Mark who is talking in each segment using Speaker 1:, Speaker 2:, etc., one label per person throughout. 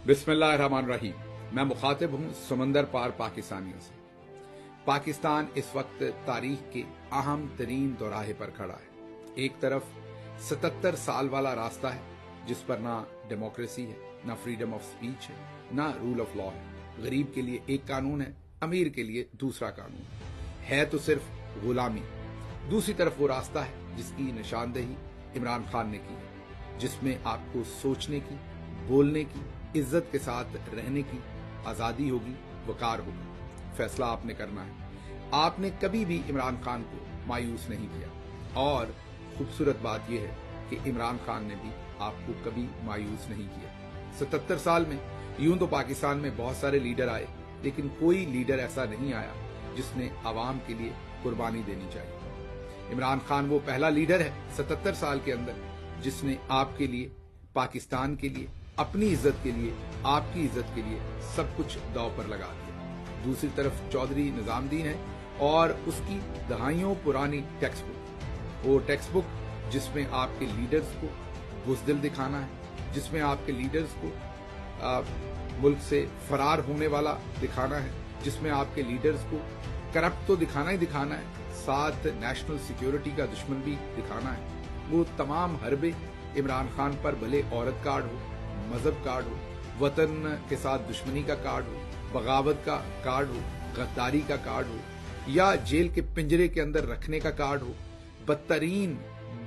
Speaker 1: बिस्मिल्लाहिर्रहमानिर्रहीम। मैं मुखातिब हूँ समंदर पार पाकिस्तानियों से। पाकिस्तान इस वक्त तारीख के अहम तरीन दौराहे पर खड़ा है। एक तरफ 77 साल वाला रास्ता है जिस पर ना डेमोक्रेसी है, ना फ्रीडम ऑफ स्पीच है, ना रूल ऑफ लॉ है। गरीब के लिए एक कानून है, अमीर के लिए दूसरा कानून है तो सिर्फ गुलामी। दूसरी तरफ वो रास्ता है जिसकी निशानदेही इमरान खान ने की है, जिसमें आपको सोचने की, बोलने की, इज्जत के साथ रहने की आजादी होगी, वकार होगा। फैसला आपने करना है। आपने कभी भी इमरान खान को मायूस नहीं किया और खूबसूरत बात यह है कि इमरान खान ने भी आपको कभी मायूस नहीं किया। 77 साल में यूं तो पाकिस्तान में बहुत सारे लीडर आए, लेकिन कोई लीडर ऐसा नहीं आया जिसने आवाम के लिए कुर्बानी देनी चाहिए। इमरान खान वो पहला लीडर है 77 साल के अंदर जिसने आपके लिए, पाकिस्तान के लिए, अपनी इज्जत के लिए, आपकी इज्जत के लिए सब कुछ दांव पर लगा दिया। दूसरी तरफ चौधरी निजामुद्दीन है और उसकी दहाइयों पुरानी टेक्स्ट बुक, वो टेक्स्ट बुक जिसमें आपके लीडर्स को बुज़दिल दिखाना है, जिसमें आपके लीडर्स को मुल्क से फरार होने वाला दिखाना है, जिसमें आपके लीडर्स को करप्ट तो दिखाना ही दिखाना है, साथ नेशनल सिक्योरिटी का दुश्मन भी दिखाना है। वो तमाम हरबे इमरान खान पर भले औरत कार्ड हो, मजहब कार्ड हो, वतन के साथ दुश्मनी का कार्ड हो, बगावत का कार्ड हो, गद्दारी का कार्ड हो, या जेल के पिंजरे के अंदर रखने का कार्ड हो, बदतरीन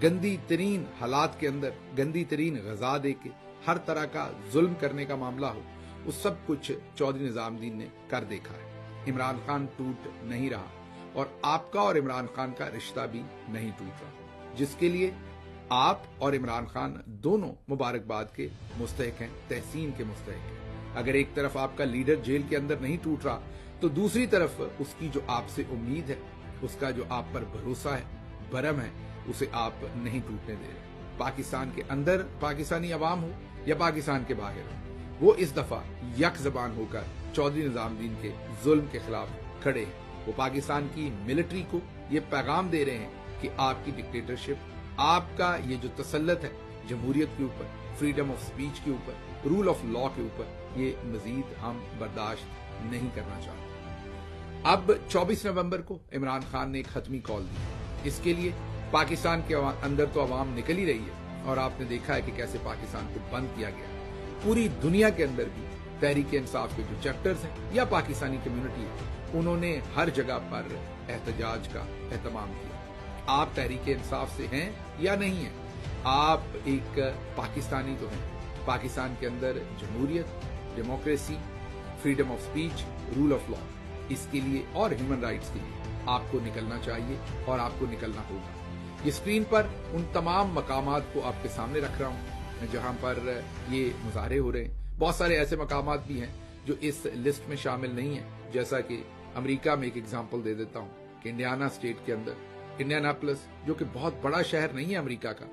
Speaker 1: गंदी तरीन हालात के अंदर गंदी तरीन गजा दे के हर तरह का जुल्म करने का मामला हो, वो सब कुछ चौधरी निजामुद्दीन ने कर देखा है। इमरान खान टूट नहीं रहा और आपका और इमरान खान का रिश्ता भी नहीं टूट रहा, जिसके लिए आप और इमरान खान दोनों मुबारकबाद के मुस्तहिक हैं, तहसीन के मुस्तहिक हैं। अगर एक तरफ आपका लीडर जेल के अंदर नहीं टूट रहा तो दूसरी तरफ उसकी जो आपसे उम्मीद है, उसका जो आप पर भरोसा है, भरम है, उसे आप नहीं टूटने दे रहे। पाकिस्तान के अंदर पाकिस्तानी अवाम हो या पाकिस्तान के बाहर हो, वो इस दफा यक जबान होकर चौधरी निजामुद्दीन के जुल्म के खिलाफ खड़े हैं। वो पाकिस्तान की मिलिट्री को ये पैगाम दे रहे हैं कि आपकी डिक्टेटरशिप, आपका ये जो तसल्लत है जमहूरियत के ऊपर, फ्रीडम ऑफ स्पीच के ऊपर, रूल ऑफ लॉ के ऊपर, ये मजीद हम बर्दाश्त नहीं करना चाहते। अब 24 नवंबर को इमरान खान ने एक हतमी कॉल दी। इसके लिए पाकिस्तान के अंदर तो अवाम निकल ही रही है और आपने देखा है कि कैसे पाकिस्तान को बंद किया गया। पूरी दुनिया के अंदर भी तहरीक इंसाफ के जो चैप्टर्स हैं या पाकिस्तानी कम्युनिटी है, उन्होंने हर जगह पर एहतजाज का एहतमाम किया। आप तहरीक इंसाफ से हैं या नहीं हैं, आप एक पाकिस्तानी तो हैं। पाकिस्तान के अंदर जमहूरियत, democracy, freedom of speech, rule of law, इसके लिए और ह्यूमन राइट्स के लिए आपको निकलना चाहिए और आपको निकलना होगा। ये स्क्रीन पर उन तमाम मकामात को आपके सामने रख रहा हूं जहां पर ये मुजाहरे हो रहे हैं। बहुत सारे ऐसे मकामात भी हैं जो इस लिस्ट में शामिल नहीं है, जैसा कि अमेरिका में एक एग्जाम्पल दे देता हूं कि इंडियाना स्टेट के अंदर इंडियानापोलिस, जो कि बहुत बड़ा शहर नहीं है अमेरिका का,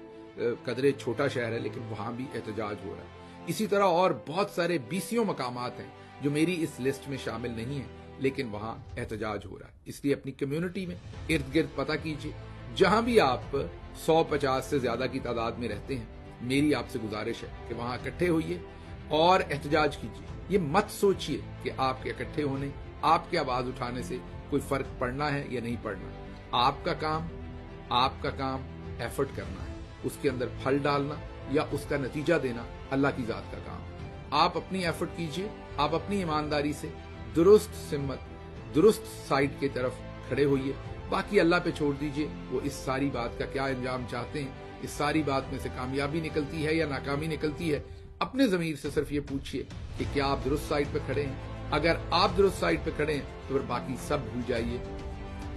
Speaker 1: कदरे छोटा शहर है, लेकिन वहां भी एहतजाज हो रहा है। इसी तरह और बहुत सारे 20 मकामात हैं जो मेरी इस लिस्ट में शामिल नहीं है, लेकिन वहां एहतजाज हो रहा है। इसलिए अपनी कम्युनिटी में इर्द गिर्द पता कीजिए, जहां भी आप 150 से ज्यादा की तादाद में रहते हैं, मेरी आपसे गुजारिश है कि वहां इकट्ठे होइए और एहतजाज कीजिए। ये मत सोचिए कि आपके इकट्ठे होने, आपके आवाज उठाने से कोई फर्क पड़ना है या नहीं पड़ना। आपका काम एफर्ट करना है, उसके अंदर फल डालना या उसका नतीजा देना अल्लाह की जात का काम। आप अपनी एफर्ट कीजिए, आप अपनी ईमानदारी से दुरुस्त सिम्मत, दुरुस्त साइड की तरफ खड़े होइए। बाकी अल्लाह पे छोड़ दीजिए, वो इस सारी बात का क्या अंजाम चाहते हैं, इस सारी बात में से कामयाबी निकलती है या नाकामी निकलती है। अपने ज़मीर से सिर्फ ये पूछिए कि क्या आप दुरुस्त साइड पे खड़े हैं। अगर आप दुरुस्त साइड पे खड़े हैं तो फिर बाकी सब भूल जाइए।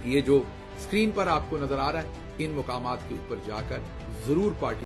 Speaker 1: ये जो स्क्रीन पर आपको नजर आ रहा है, इन मुकामात के ऊपर जाकर जरूर पार्टी